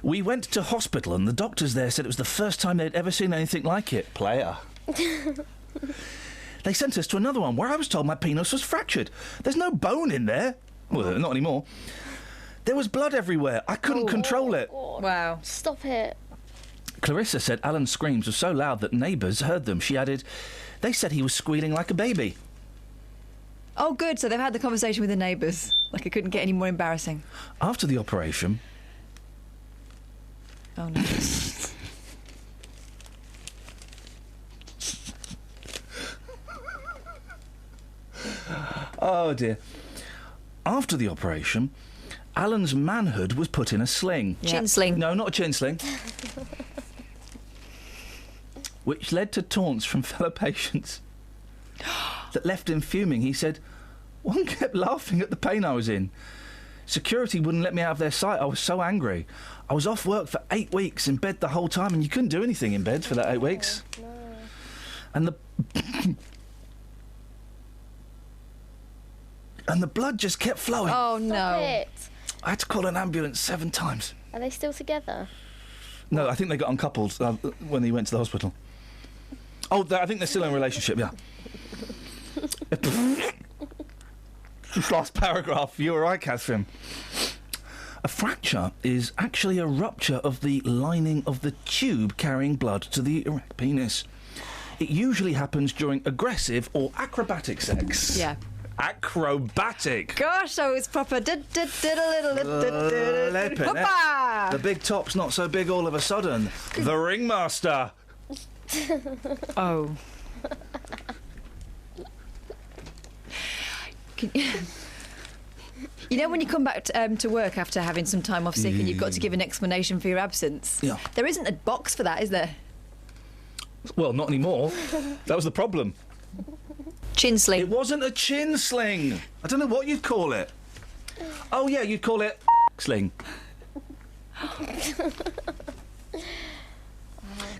We went to hospital and the doctors there said it was the first time they'd ever seen anything like it. Player. They sent us to another one where I was told my penis was fractured. There's no bone in there. Well, not anymore. There was blood everywhere. I couldn't control it.
Wow.
Stop it.
Clarissa said Alan's screams were so loud that neighbours heard them. She added, they said he was squealing like a baby.
Oh, good. So they've had the conversation with the neighbours. Like it couldn't get any more embarrassing.
After the operation...
Oh, no.
Oh, dear. after the operation, Alan's manhood was put in a sling.
Chin sling.
No, not a chin sling. Which led to taunts from fellow patients that left him fuming. He said, one kept laughing at the pain I was in. Security wouldn't let me out of their sight. I was so angry. I was off work for 8 weeks, in bed the whole time, and you couldn't do anything in bed for that 8 weeks. No. And the... and the blood just kept flowing.
Oh, no. Stop it.
I had to call an ambulance 7 times.
Are they still together?
No, I think they got uncoupled when he went to the hospital. Oh, I think they're still in a relationship, yeah. This last paragraph, you were right, Catherine. A fracture is actually a rupture of the lining of the tube carrying blood to the erect penis. It usually happens during aggressive or acrobatic sex.
Yeah.
Acrobatic.
Gosh, so it's proper.
The big top's not so big all of a sudden. The ringmaster.
Oh. You know when you come back to work after having some time off sick and you've got to give an explanation for your absence?
Yeah.
There isn't a box for that, is there?
Well, not anymore. That was the problem.
Chin sling.
It wasn't a chin sling. I don't know what you'd call it. Oh, yeah, you'd call it sling.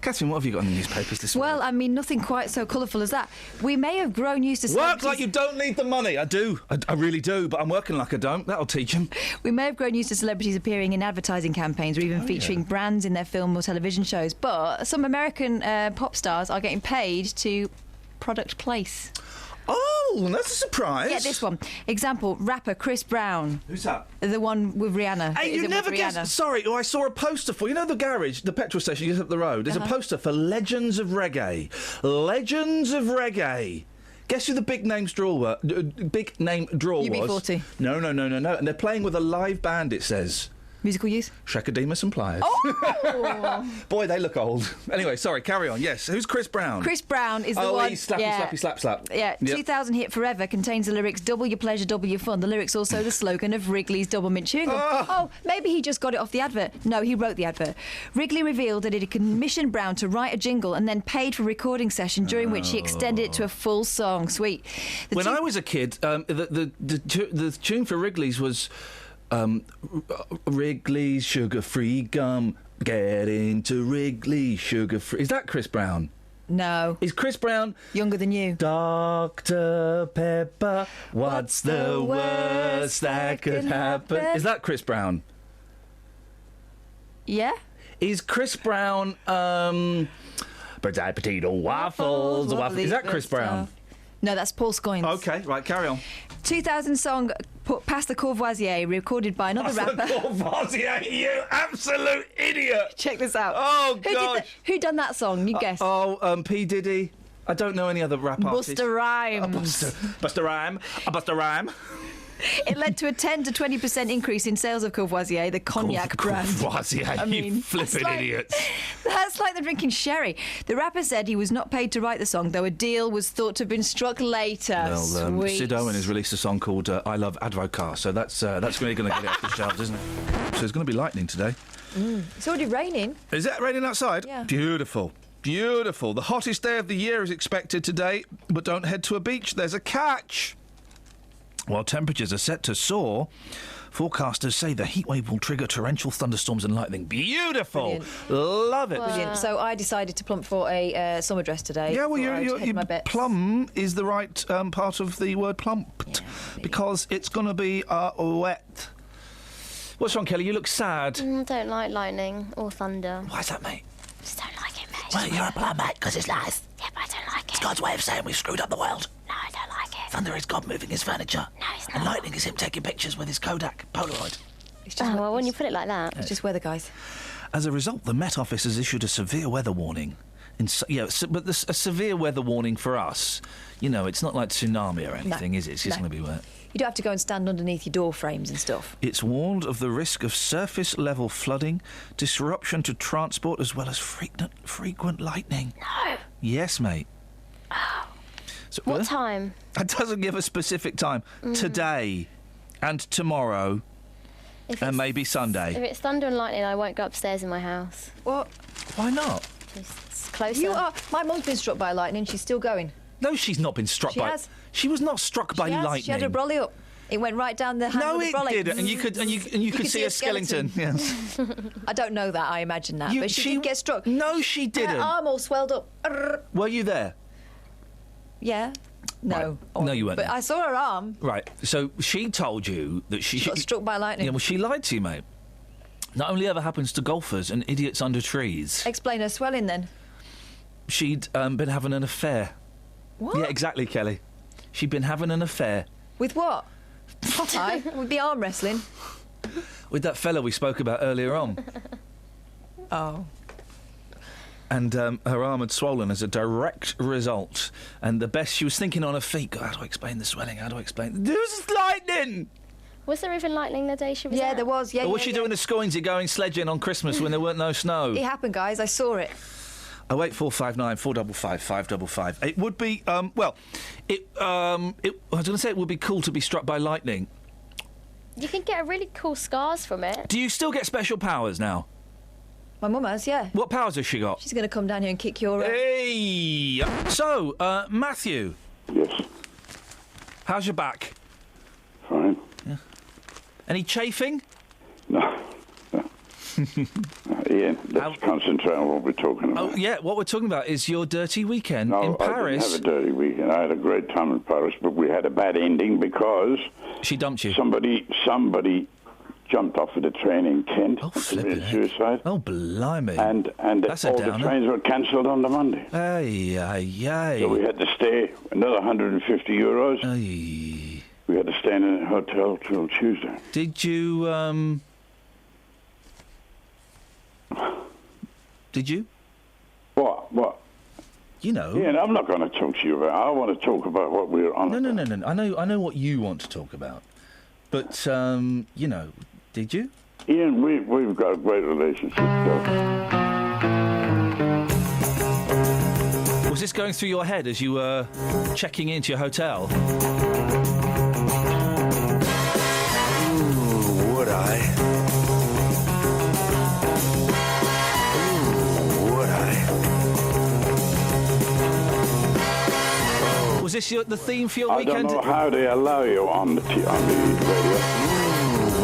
Catherine, what have you got in the newspapers this week?
Well, I mean, nothing quite so colourful as that. We may have grown used to...
Work like you don't need the money. I do. I really do, but I'm working like I don't. That'll teach them.
We may have grown used to celebrities appearing in advertising campaigns or even featuring brands in their film or television shows, but some American pop stars are getting paid to product place.
Oh, that's a surprise.
Get this one. Example, rapper Chris Brown.
Who's that?
The one with Rihanna.
Hey, you never guessed. Sorry, I saw a poster for... You know the garage, the petrol station just up the road? There's a poster for Legends of Reggae. Legends of Reggae. Guess who the big name draw was?
UB40.
No. And they're playing with a live band, it says.
Musical youth?
Shakademus and Pliers.
Oh!
Boy, they look old. Anyway, sorry, carry on. Yes, who's Chris Brown?
Chris Brown is the one...
Oh, he's slappy, slap.
Yeah, yep. 2000 hit Forever contains the lyrics, double your pleasure, double your fun. The lyrics also the slogan of Wrigley's Double Mint Chewing Gum. Oh, maybe he just got it off the advert. No, he wrote the advert. Wrigley revealed that it had commissioned Brown to write a jingle and then paid for a recording session during which he extended it to a full song. Sweet.
When I was a kid, the tune for Wrigley's was... Wrigley's sugar-free gum. Get into Wrigley's sugar-free. Is that Chris Brown?
No.
Is Chris Brown...
Younger than you.
Dr. Pepper, what's the worst that could happen? Is that Chris Brown?
Yeah.
Is Chris Brown... Bird's eye potato waffles. Is that Chris Brown?
No, that's Paul Scoins.
OK, right, carry on.
2000 song Pass the Courvoisier, recorded by another rapper.
Pass the Courvoisier, you absolute idiot!
Check this out.
Oh, gosh.
Who done that song? You guess.
P. Diddy. I don't know any other rap artists.
Busta Rhymes.
Busta Rhyme.
It led to a 10 to 20% increase in sales of Courvoisier, the cognac brand.
Courvoisier, you flipping idiots.
That's like they're drinking sherry. The rapper said he was not paid to write the song, though a deal was thought to have been struck later.
Well, Sid Owen has released a song called I Love Advocar, so that's really going to get it off the shelves, isn't it? So it's going to be lightning today.
It's already raining.
Is it raining outside?
Yeah.
Beautiful. Beautiful. The hottest day of the year is expected today, but don't head to a beach. There's a catch. While temperatures are set to soar, forecasters say the heatwave will trigger torrential thunderstorms and lightning. Beautiful!
Brilliant.
Love it.
Brilliant. So I decided to plump for a summer dress today.
Yeah, well, plum is the right part of the word plumped, because it's going to be wet. What's wrong, Kelly? You look sad.
I don't like lightning or thunder.
Why's that, mate?
Just don't like it, mate.
Well, you're a plum, mate, because it's nice.
Yeah, but I don't like it.
It's God's way of saying we've screwed up the world.
No, I don't like it.
Thunder is God moving his furniture.
No, it's not.
And lightning is him taking pictures with his Kodak Polaroid.
Well, when you put it like that.
It's just weather, guys.
As a result, the Met Office has issued a severe weather warning. But a severe weather warning for us, it's not like tsunami or anything, is it? It's just going to be wet.
You don't have to go and stand underneath your door frames and stuff.
It's warned of the risk of surface-level flooding, disruption to transport, as well as frequent lightning.
No.
Yes, mate.
Oh. So, what time?
It doesn't give a specific time. Today. and tomorrow, and maybe Sunday.
If it's thunder and lightning, I won't go upstairs in my house.
What?
Why not?
It's closer.
You are. My mum's been struck by lightning. She's still going.
No, she's not been struck by.
has.
She was not struck by
She has.
lightning.
She had a brolly up. It went right down the hand
No,
of the
it
brolly.
didn't, and you could see a skeleton. Yes.
I don't know that. I imagine that, but she did get struck.
No, she didn't.
Her arm all swelled up.
Were you there?
Yeah. No.
Right. No, you weren't.
But I saw her arm.
Right. So she told you that she
got struck by lightning.
Yeah, well, she lied to you, mate. Not only ever happens to golfers and idiots under trees.
Explain her swelling then.
She'd been having an affair.
What?
Yeah, exactly, Kelly. She'd been having an affair.
With what? Aye, with the arm wrestling.
With that fella we spoke about earlier on.
Oh.
And her arm had swollen as a direct result. And the best, she was thinking on her feet, God, how do I explain the swelling? How do I explain? There's lightning!
Was there even lightning the day she was
Yeah,
out?
there was. Yeah,
Or was
yeah,
she doing the Scoinsy going sledging on Christmas when there weren't no snow?
It happened, guys. I saw it.
08459 455 555. It would be, I was going to say it would be cool to be struck by lightning.
You can get really cool scars from it.
Do you still get special powers now?
My mum has, yeah.
What powers has she got?
She's going to come down here and kick your...
Hey! So, Matthew.
Yes.
How's your back?
Fine.
Yeah. Any chafing?
No. Ian, let's concentrate on what we're talking about.
Oh, yeah, what we're talking about is your dirty weekend in Paris.
I didn't have a dirty weekend. I had a great time in Paris, but we had a bad ending because...
She dumped you.
Somebody jumped off of the train in Kent. Committed suicide.
Oh, blimey.
And
That's a
all the
downer.
trains were cancelled on the Monday.
Ay, ay, ay.
So we had to stay another 150 euros.
Ay.
We had to stay in a hotel till Tuesday.
Did you, Did you?
What?
You know.
Yeah, I'm not going to talk to you about. I want to talk about what we're on.
No. I know what you want to talk about. But, you know, did you?
Ian, we've got a great relationship.
Was this going through your head as you were checking into your hotel?
Ooh, would I?
Was this the theme for your
I
weekend?
don't know how they allow you on the radio.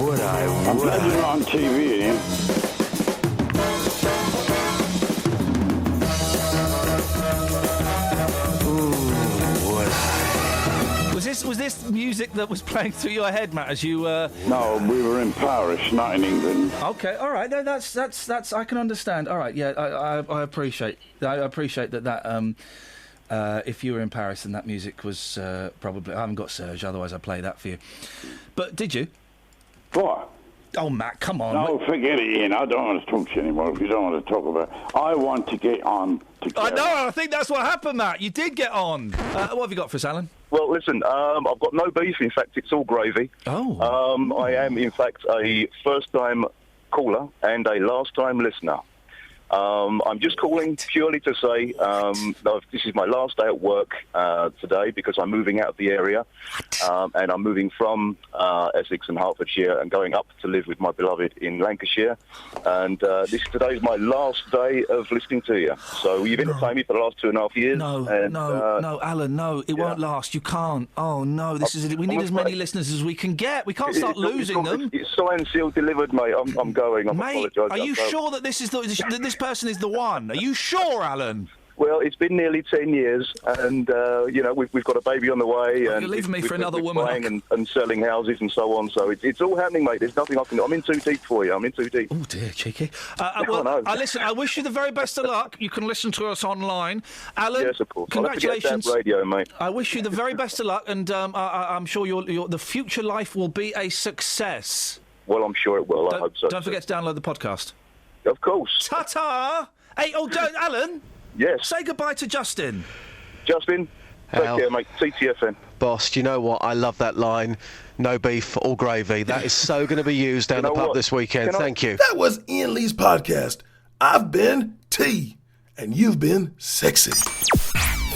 Would I?
I'm glad you're not on TV, Ian.
Was this music that was playing through your head, Matt, as you
No, we were in Paris, not in England.
Okay, all right. No, that's I can understand. All right, yeah, I appreciate that. If you were in Paris, then that music was probably... I haven't got Serge, otherwise I'd play that for you. But did you?
What?
Oh, Matt, come on.
No, forget it, Ian. I don't want to talk to you anymore if you don't want to talk about it. I want to get on to
I know, I think that's what happened, Matt. You did get on. What have you got for us, Alan?
Well, listen, I've got no beef. In fact, it's all gravy.
Oh.
I am, in fact, a first-time caller and a last-time listener. I'm just calling purely to say this is my last day at work today because I'm moving out of the area and I'm moving from Essex and Hertfordshire and going up to live with my beloved in Lancashire. And today's my last day of listening to you. So you've entertained me for the last 2.5 years.
No, Alan, no, it won't last. You can't. Oh, no, we need as many listeners as we can get. We can't start losing them.
It's signed, sealed, delivered, mate. I'm going. I apologise.
Are you sure that this person is the one? Are you sure, Alan?
Well, it's been nearly 10 years, and we've got a baby on the way.
Oh,
and
you're leaving me for another
we're
woman.
buying and selling houses and so on. So it's all happening, mate. There's nothing I can do. I'm in too deep for you. I'm in too deep.
Oh dear, cheeky. Listen. I wish you the very best of luck. You can listen to us online, Alan.
Yes, of course.
Congratulations.
I'll have to get that radio, mate.
I wish you the very best of luck, and I'm sure the future life will be a success.
Well, I'm sure it will. I hope so.
Don't forget to download the podcast.
Of course.
Ta-ta! Hey, Alan?
Yes?
Say goodbye to Justin.
Justin, take care, mate. TTFN.
Boss, do you know what? I love that line. No beef, all gravy. That is so going to be used down the pub this weekend. Thank you.
That was Ian Lee's podcast. I've been T, and you've been sexy.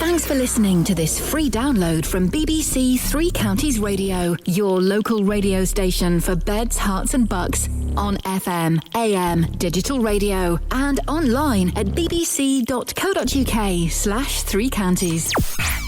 Thanks for listening to this free download from BBC Three Counties Radio, your local radio station for beds, hearts and bucks, on FM, AM, digital radio, and online at bbc.co.uk/3counties.